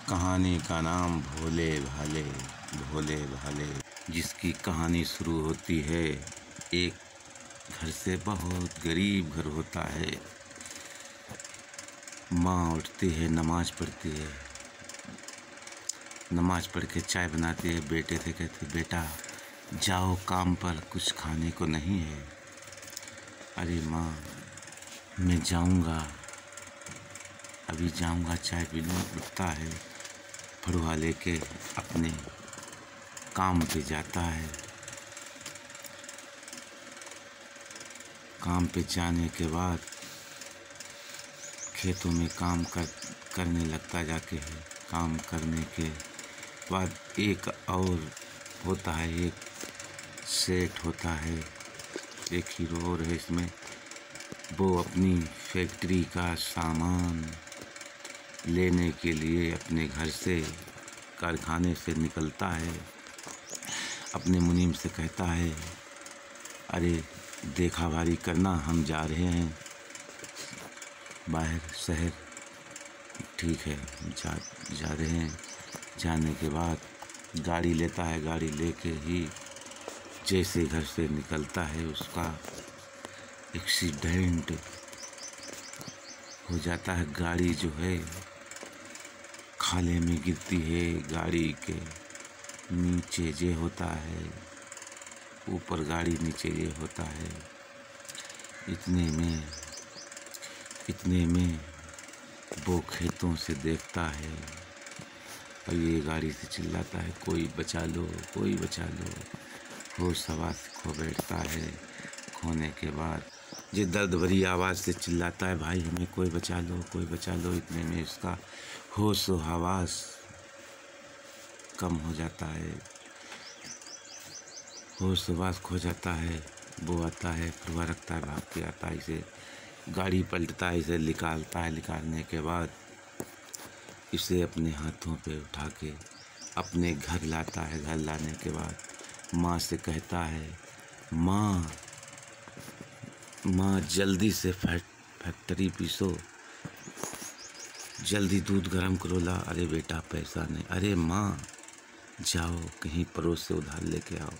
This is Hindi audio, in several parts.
कहानी का नाम भोले भाले। भोले भाले जिसकी कहानी शुरू होती है, एक घर से बहुत गरीब घर होता है। माँ उठती है, नमाज पढ़ती है, नमाज पढ़ के चाय बनाती है। बेटे से कहती है, बेटा जाओ काम पर, कुछ खाने को नहीं है। अरे माँ, मैं जाऊँगा, अभी जाऊँगा, चाय पीने। उठता है, फड़ुआ लेके अपने काम पे जाता है। काम पे जाने के बाद खेतों में काम करने लगता जाके है। काम करने के बाद एक और होता है, एक सेठ होता है, एक हीरो और है इसमें। वो अपनी फैक्ट्री का सामान लेने के लिए अपने घर से, कारखाने से निकलता है। अपने मुनीम से कहता है, अरे देखा भारी करना, हम जा रहे हैं बाहर शहर। ठीक है, जा रहे हैं। जाने के बाद गाड़ी लेता है। गाड़ी लेके ही जैसे घर से निकलता है, उसका एक्सीडेंट हो जाता है। गाड़ी जो है खाले में गिरती है। गाड़ी के नीचे जे होता है, ऊपर गाड़ी, नीचे ये होता है। इतने में वो खेतों से देखता है और ये गाड़ी से चिल्लाता है, कोई बचा लो, कोई बचा लो। होश हवास खो बैठता है। खोने के बाद ये दर्द भरी आवाज़ से चिल्लाता है, भाई हमें कोई बचा लो, कोई बचा लो। इतने में उसका होश व हवास कम हो जाता है, होश हवास खो जाता है। वो आता है, फुरवा रखता है, भाग के आता है, इसे गाड़ी पलटता है, इसे निकालता है। निकालने के बाद इसे अपने हाथों पे उठा के अपने घर लाता है। घर लाने के बाद माँ से कहता है, माँ जल्दी से फैक्ट्री पीसो, जल्दी दूध गरम करो ला। अरे बेटा पैसा नहीं। अरे माँ जाओ कहीं पड़ोस से उधार लेके आओ।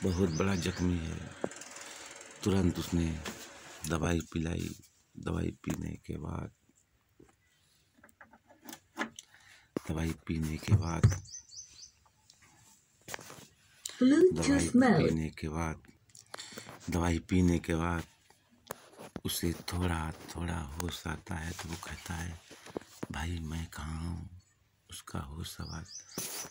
बहुत बड़ा जख्मी है। तुरंत उसने दवाई पिलाई। दवाई पीने के बाद दवाई पीने के बाद उसे थोड़ा थोड़ा होश आता है। तो वो कहता है, भाई मैं कहाँ हूँ? उसका होश हवास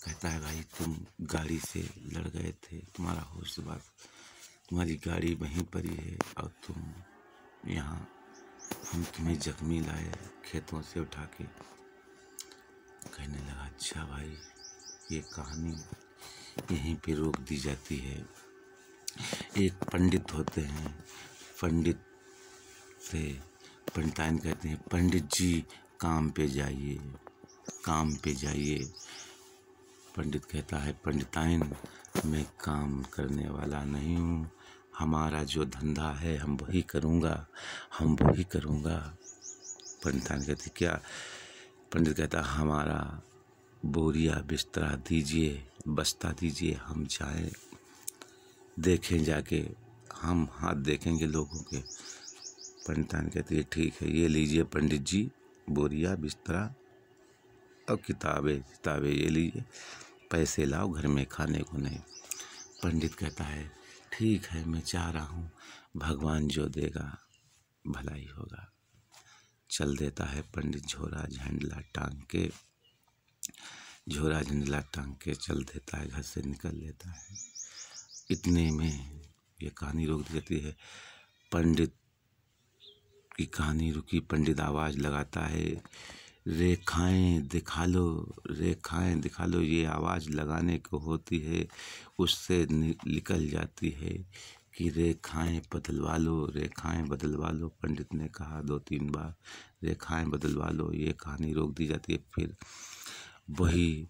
कहता है, भाई तुम गाड़ी से लड़ गए थे, तुम्हारा होश हवास, तुम्हारी गाड़ी वहीं पर ही है और तुम यहाँ, हम तुम्हें जख्मी लाए खेतों से उठा के। कहने लगा, अच्छा भाई, ये कहानी यहीं पे रोक दी जाती है। एक पंडित होते हैं, पंडित से पंडिताइन कहते हैं, पंडित जी काम पे जाइए, काम पे जाइए। पंडित कहता है, पंडिताइन मैं काम करने वाला नहीं हूँ, हमारा जो धंधा है हम वही करूँगा, हम वही करूँगा। पंडिताइन कहती, क्या? पंडित कहता, हमारा बोरिया बिस्तरा दीजिए, बस्ता दीजिए, हम जाएं, देखें जाके, हम हाथ देखेंगे लोगों के। पंडिताइन कहती है, ठीक है, ये लीजिए पंडित जी, बोरिया बिस्तरा और किताबें ये लीजिए, पैसे लाओ, घर में खाने को नहीं। पंडित कहता है, ठीक है, मैं चाह रहा हूँ, भगवान जो देगा भला ही होगा। चल देता है पंडित झोला झंडला टांग के चल देता है, घर से निकल लेता है। इतने में ये कहानी रोक दी जाती है। पंडित की कहानी रुकी। पंडित आवाज़ लगाता है, रेखाएं दिखा लो, रेखाएं दिखा लो। ये आवाज़ लगाने को होती है, उससे निकल जाती है कि रेखाएं बदलवा लो, रेखाएं बदलवा लो। पंडित ने कहा 2-3 बार, रेखाएं बदलवा लो। ये कहानी रोक दी जाती है। फिर वही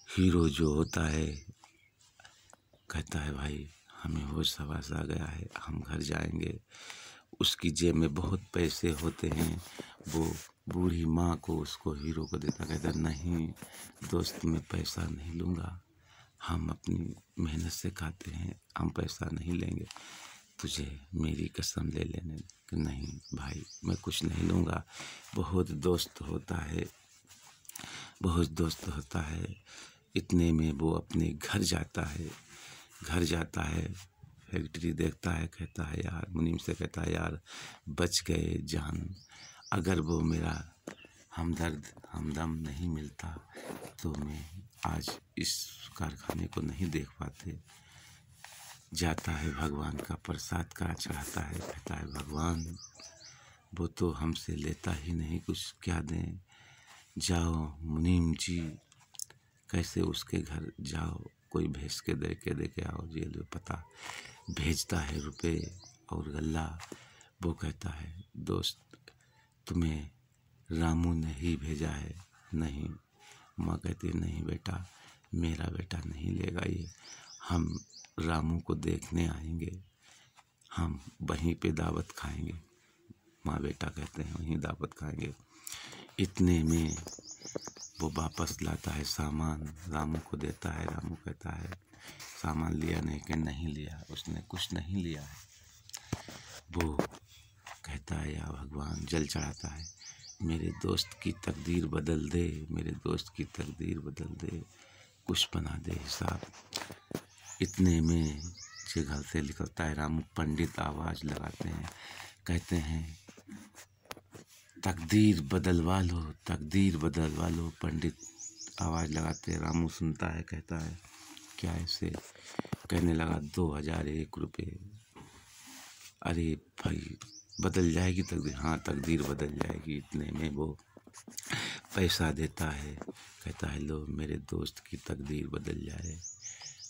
हीरो जो होता है कहता है, भाई हमें होश हवास आ गया है, हम घर जाएंगे। उसकी जेब में बहुत पैसे होते हैं, वो बूढ़ी माँ को उसको हीरो को देता, कहता नहीं दोस्त मैं पैसा नहीं लूँगा, हम अपनी मेहनत से खाते हैं, हम पैसा नहीं लेंगे, तुझे मेरी कसम ले लेने कि नहीं भाई मैं कुछ नहीं लूँगा। बहुत दोस्त होता है, बहुत दोस्त होता है। इतने में वो अपने घर जाता है, घर जाता है, फैक्ट्री देखता है, कहता है यार, मुनीम से कहता है यार बच गए जान, अगर वो मेरा हमदर्द हमदम नहीं मिलता तो मैं आज इस कारखाने को नहीं देख पाते। जाता है भगवान का प्रसाद का चढ़ाता है, कहता है भगवान वो तो हमसे लेता ही नहीं, कुछ क्या दें, जाओ मुनीम जी कैसे उसके घर जाओ, कोई भेज के दे के आओ, ये लो पता। भेजता है रुपए और गल्ला। वो कहता है दोस्त तुम्हें रामू ने ही भेजा है। नहीं, माँ कहती है नहीं बेटा, मेरा बेटा नहीं लेगा ये, हम रामू को देखने आएंगे, हम वहीं पे दावत खाएंगे। माँ बेटा कहते हैं वहीं दावत खाएंगे। इतने में वो वापस लाता है सामान, रामू को देता है। रामू कहता है सामान लिया नहीं, कि नहीं लिया, उसने कुछ नहीं लिया है। वो कहता है या भगवान, जल चढ़ाता है, मेरे दोस्त की तकदीर बदल दे, मेरे दोस्त की तकदीर बदल दे, कुछ बना दे हिसाब। इतने में से घर से निकलता है रामू, पंडित आवाज़ लगाते हैं, कहते हैं तकदीर बदलवा लो, तकदीर बदलवा लो। पंडित आवाज़ लगाते हैं, रामू सुनता है, कहता है क्या ऐसे, कहने लगा 2001 रुपये। अरे भाई बदल जाएगी तकदीर, हाँ तकदीर बदल जाएगी। इतने में वो पैसा देता है, कहता है लो मेरे दोस्त की तकदीर बदल जाए।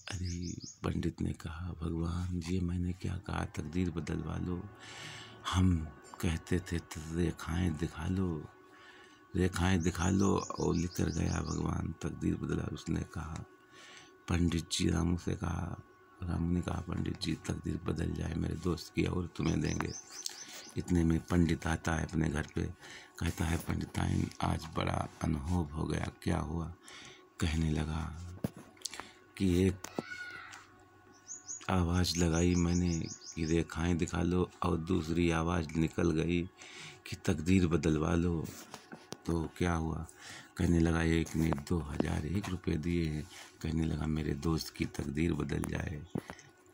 अरे पंडित ने कहा भगवान जी मैंने क्या कहा, तकदीर बदलवा लो, हम कहते थे तो रेखाएं दिखा लो, रेखाएं दिखा लो, और लिख कर गया भगवान तकदीर बदला। उसने कहा पंडित जी, रामू से कहा, रामू ने कहा पंडित जी तकदीर बदल जाए मेरे दोस्त की और तुम्हें देंगे। इतने में पंडित आता है अपने घर पे, कहता है पंडिताइन आज बड़ा अनुभव हो गया। क्या हुआ? कहने लगा कि एक आवाज़ लगाई मैंने कि रेखाएं दिखा लो, और दूसरी आवाज़ निकल गई कि तकदीर बदलवा लो। तो क्या हुआ? कहने लगा एक ने 2001 रुपये दिए हैं, कहने लगा मेरे दोस्त की तकदीर बदल जाए।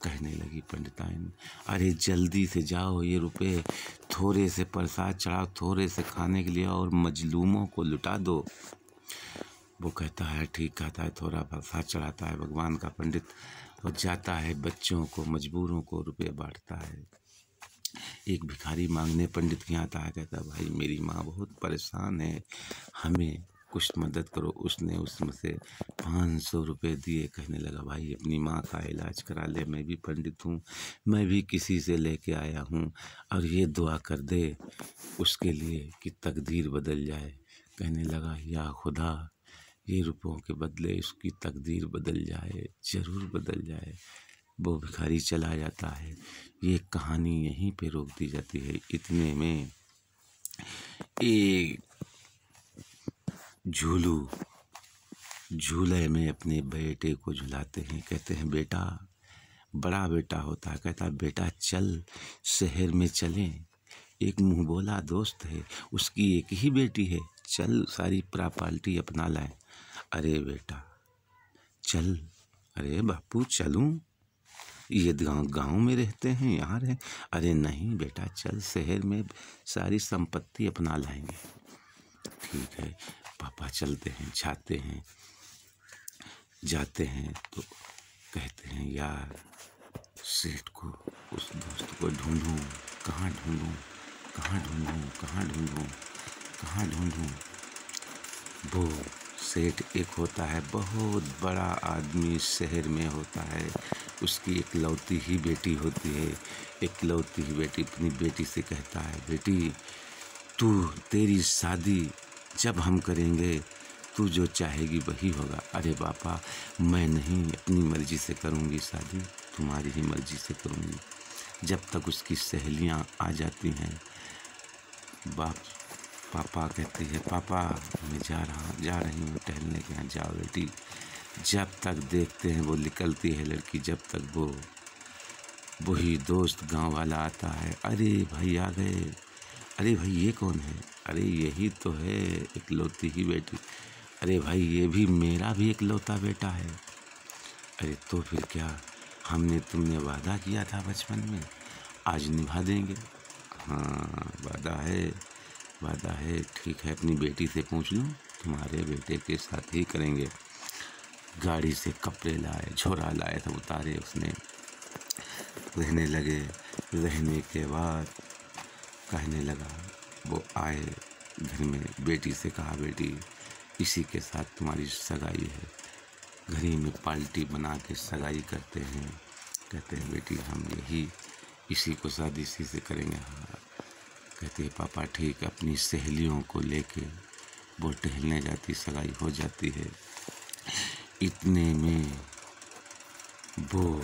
कहने लगी पंडिताइन अरे जल्दी से जाओ, ये रुपए थोड़े से प्रसाद चढ़ाओ, थोड़े से खाने के लिए, और मजलूमों को लुटा दो। वो कहता है ठीक, कहता है थोड़ा प्रसाद चढ़ाता है भगवान का पंडित, और जाता है बच्चों को मजबूरों को रुपये बांटता है। एक भिखारी मांगने पंडित के यहाँ आता है, कहता है भाई मेरी माँ बहुत परेशान है, हमें कुछ मदद करो। उसने उसमें से 500 रुपये दिए। कहने लगा भाई अपनी माँ का इलाज करा ले, मैं भी पंडित हूँ, मैं भी किसी से लेके आया हूँ, और ये दुआ कर दे उसके लिए कि तकदीर बदल जाए। कहने लगा या खुदा, ये रुपयों के बदले उसकी तकदीर बदल जाए, ज़रूर बदल जाए। वो भिखारी चला जाता है। ये कहानी यहीं पे रोक दी जाती है। इतने में एक झूले में अपने बेटे को झुलाते हैं, कहते हैं बेटा, बड़ा बेटा होता है, कहता है बेटा चल शहर में चलें, एक मुँह बोला दोस्त है, उसकी एक ही बेटी है, चल सारी प्रॉपर्टी अपना लाएं। अरे बेटा चल, अरे बापू चलूं, ये गांव में रहते हैं, यहाँ रहे। अरे नहीं बेटा चल शहर में सारी संपत्ति अपना लाएंगे। ठीक है पापा चलते हैं, जाते हैं तो कहते हैं यार सेठ को, उस दोस्त को ढूंढूं, कहाँ ढूंढूं, कहाँ ढूंढूं, कहाँ ढूंढूं, कहाँ ढूंढूं। वो सेठ एक होता है, बहुत बड़ा आदमी शहर में होता है, उसकी इकलौती ही बेटी होती है। इकलौती ही बेटी अपनी बेटी से कहता है बेटी तेरी शादी जब हम करेंगे तू जो चाहेगी वही होगा। अरे पापा मैं नहीं, अपनी मर्जी से करूँगी शादी, तुम्हारी ही मर्जी से करूँगी। जब तक उसकी सहेलियाँ आ जाती हैं, बाप पापा कहती है पापा मैं जा रही हूँ टहलने के यहाँ। जाओ बेटी। जब तक देखते हैं वो निकलती है लड़की, जब तक वो वही दोस्त गांव वाला आता है। अरे भाई आ गए। अरे भाई ये कौन है? अरे यही तो है इकलौती ही बेटी। अरे भाई ये भी मेरा भी इकलौता बेटा है। अरे तो फिर क्या, हमने तुमने वादा किया था बचपन में, आज निभा देंगे। हाँ वादा है। ठीक है अपनी बेटी से पूछ लूँ, तुम्हारे बेटे के साथ ही करेंगे। गाड़ी से कपड़े लाए, झोरा लाए, सब उतारे उसने। रहने लगे। रहने के बाद कहने लगा, वो आए घर में, बेटी से कहा बेटी इसी के साथ तुम्हारी सगाई है। घर ही में पार्टी बना के सगाई करते हैं। कहते हैं बेटी हम यही इसी को शादी इसी से करेंगे। हाँ। कहते हैं पापा ठीक। अपनी सहेलियों को लेके वो टहलने जाती, सगाई हो जाती है। इतने में वो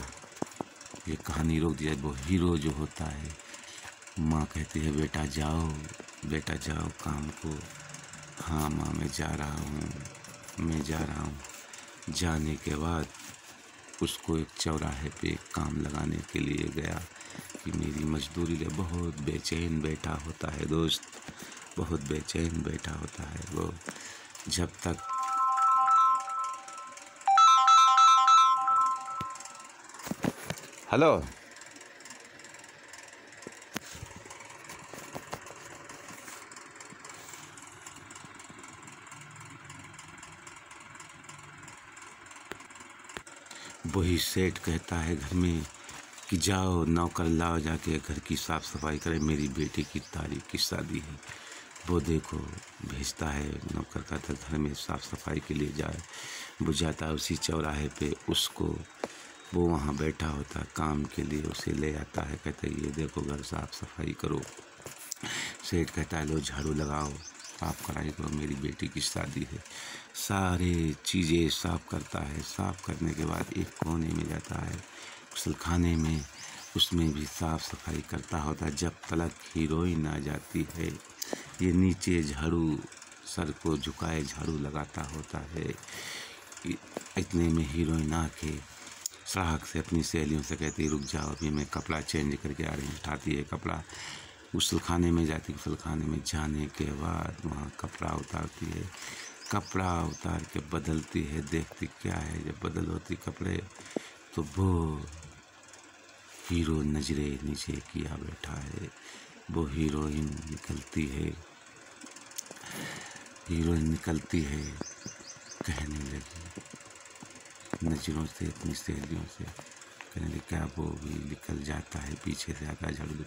ये कहानी रोक दिया। वो हीरो जो होता है, माँ कहती है बेटा जाओ काम को। हाँ माँ मैं जा रहा हूँ। जाने के बाद उसको एक चौराहे पे काम लगाने के लिए गया कि मेरी मजदूरी ले। बहुत बेचैन बैठा होता है दोस्त, बहुत बेचैन बैठा होता है वो। जब तक हेलो वही सेठ कहता है घर में कि जाओ नौकर लाओ, जाके घर की साफ सफाई करे, मेरी बेटी की तारीख की शादी है। वो देखो भेजता है नौकर का, तो घर में साफ सफाई के लिए जाए। वो जाता है उसी चौराहे पे, उसको वो वहाँ बैठा होता है काम के लिए, उसे ले आता है। कहता है ये देखो घर साफ सफाई करो। सेठ कहता है लो झाड़ू लगाओ, साफ कराई करो, मेरी बेटी की शादी है। सारे चीज़ें साफ करता है। साफ करने के बाद एक कोने में जाता है गुसलखाने में, उसमें भी साफ सफाई करता होता है। जब तक हीरोइन आ जाती है, ये नीचे झाड़ू सर को झुकाए झाड़ू लगाता होता है। इतने में हीरोइन आके साहक से अपनी सहेलियों से कहती रुक जाओ अभी मैं कपड़ा चेंज करके आ रही हूँ। उठाती है कपड़ा, गुसलखाने में जाती। गुसलखाने में जाने के बाद वहाँ कपड़ा उतारती है। कपड़ा उतार के बदलती है, देखती क्या है। जब बदल होती कपड़े तो वो हीरो नजरे नीचे किया बैठा है। वो हीरोइन निकलती है, कहने लगी नजरों से अपनी सहेलियों से, कहने लगी क्या। वो भी निकल जाता है, पीछे से आता है झाड़ू।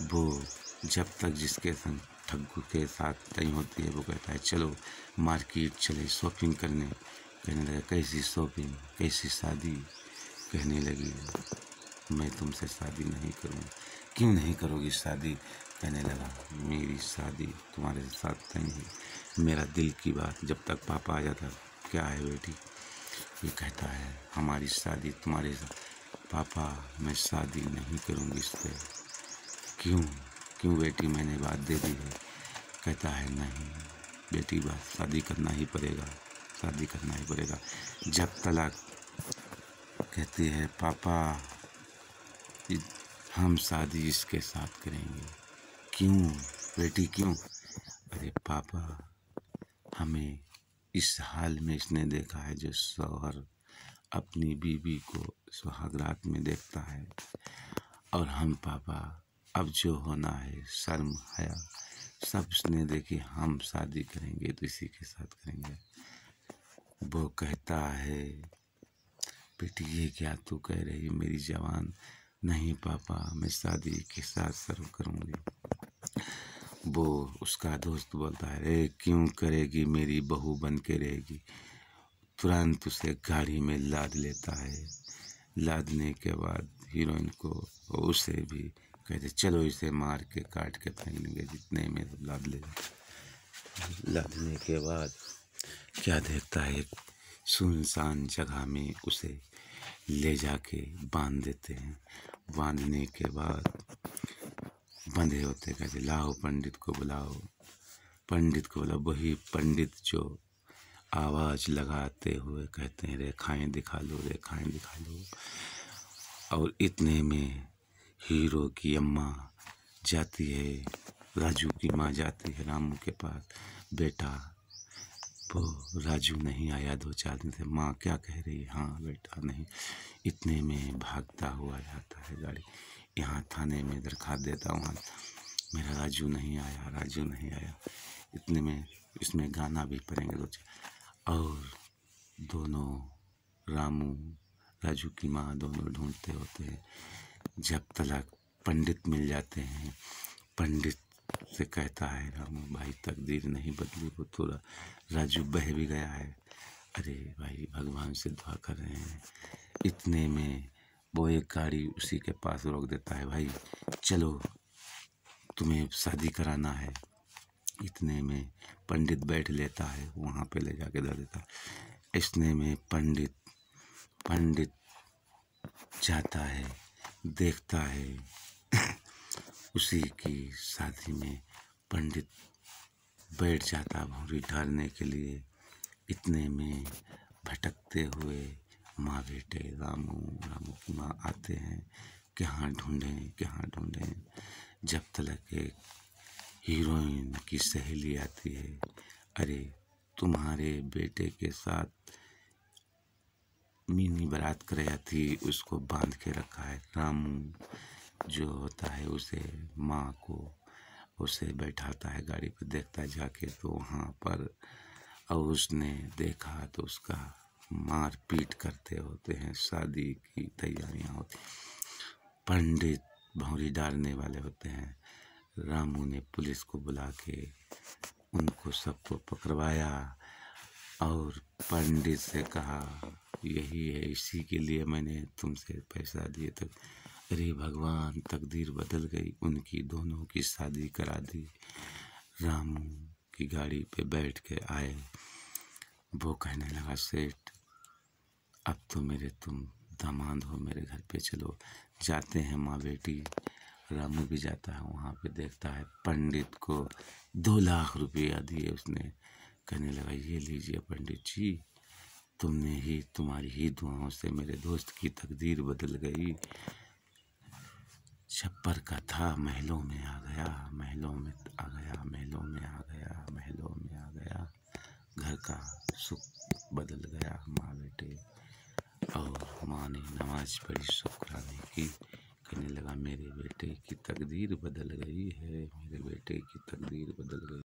वो जब तक जिसके संग ठग्गू के साथ नहीं होती है, वो कहता है चलो मार्केट चले शॉपिंग करने। कहने लगा कैसी शॉपिंग, कैसी शादी। कहने लगी मैं तुमसे शादी नहीं करूँगी। क्यों नहीं करोगी शादी? कहने लगा मेरी शादी तुम्हारे साथ नहीं है, मेरा दिल की बात। जब तक पापा आ जाता क्या है बेटी, ये कहता है हमारी शादी तुम्हारे साथ। पापा मैं शादी नहीं करूँगी इससे। क्यों बेटी, मैंने बात दे दी है। कहता है नहीं बेटी, बात शादी करना ही पड़ेगा। जब तलाक। कहती है पापा हम शादी इसके साथ करेंगे। क्यों बेटी क्यों? अरे पापा हमें इस हाल में इसने देखा है जो शौहर अपनी बीवी को सुहागरात में देखता है, और हम पापा अब जो होना है शर्म हया सब उसने देखी। हम शादी करेंगे तो इसी के साथ करेंगे। वो कहता है बेटी ये क्या तू कह रही मेरी जवान? नहीं पापा मैं शादी के साथ सर्व करूँगी। वो उसका दोस्त बोलता है अरे क्यों करेगी, मेरी बहू बन के रहेगी। तुरंत उसे गाड़ी में लाद लेता है। लादने के बाद हीरोइन को उसे भी कहते चलो इसे मार के काट के फेंक देंगे, जितने में लाद ले। लादने के बाद क्या देखता है, एक सुनसान जगह में उसे ले जाके बांध देते हैं। बांधने के बाद बंधे होते कहते लाओ पंडित को बुलाओ। पंडित को बोला, वही पंडित जो आवाज़ लगाते हुए कहते हैं रेखाएं दिखा लो, रेखाएं दिखा लो। और इतने में हीरो की अम्मा जाती है, राजू की माँ जाती है रामू के पास। बेटा, वो राजू नहीं आया 2-4 दिन से। माँ क्या कह रही है? हाँ बेटा नहीं। इतने में भागता हुआ जाता है गाड़ी, यहाँ थाने में दरखास्त देता हूँ, मेरा राजू नहीं आया, राजू नहीं आया। इतने में इसमें गाना भी पड़ेंगे 2-4। और दोनों, रामू, राजू की माँ, दोनों ढूंढते होते हैं। जब तलक पंडित मिल जाते हैं। पंडित से कहता है रामू, भाई तकदीर नहीं बदली, वो तो राजू बह भी गया है। अरे भाई भगवान से दुआ कर रहे हैं। इतने में वो एक गाड़ी उसी के पास रोक देता है, भाई चलो तुम्हें शादी कराना है। इतने में पंडित बैठ लेता है, वहाँ पे ले जाके धर देता है। इतने में पंडित जाता है, देखता है उसी की शादी में पंडित बैठ जाता भौरी ढालने के लिए। इतने में भटकते हुए माँ बेटे रामू की माँ आते हैं, कहाँ ढूंढें। जब तक एक हीरोइन की सहेली आती है, अरे तुम्हारे बेटे के साथ मिनी बारात कराई थी, उसको बांध के रखा है। रामू जो होता है उसे, माँ को उसे बैठाता है गाड़ी पे, देखता है जाके तो वहाँ पर, और उसने देखा तो उसका मार पीट करते होते हैं, शादी की तैयारियां होती। पंडित भौरी डालने वाले होते हैं। रामू ने पुलिस को बुला के उनको सबको पकड़वाया और पंडित से कहा, यही है, इसी के लिए मैंने तुमसे पैसा दिए। तक अरे भगवान, तकदीर बदल गई, उनकी दोनों की शादी करा दी। रामू की गाड़ी पे बैठ के आए। वो कहने लगा, सेठ अब तो तुम दामाद हो, मेरे घर पे चलो। जाते हैं माँ बेटी। रामू भी जाता है, वहाँ पे देखता है पंडित को 2 लाख रुपया दिए उसने। कहने लगा, ये लीजिए पंडित जी, तुम्हारी ही दुआओं से मेरे दोस्त की तकदीर बदल गई। छप्पर का था, महलों में आ गया, घर का सुख बदल गया माँ बेटे। और माँ ने नमाज पढ़ी, शुक्राने की। कहने लगा, मेरे बेटे की तकदीर बदल गई है, मेरे बेटे की तकदीर बदल गई।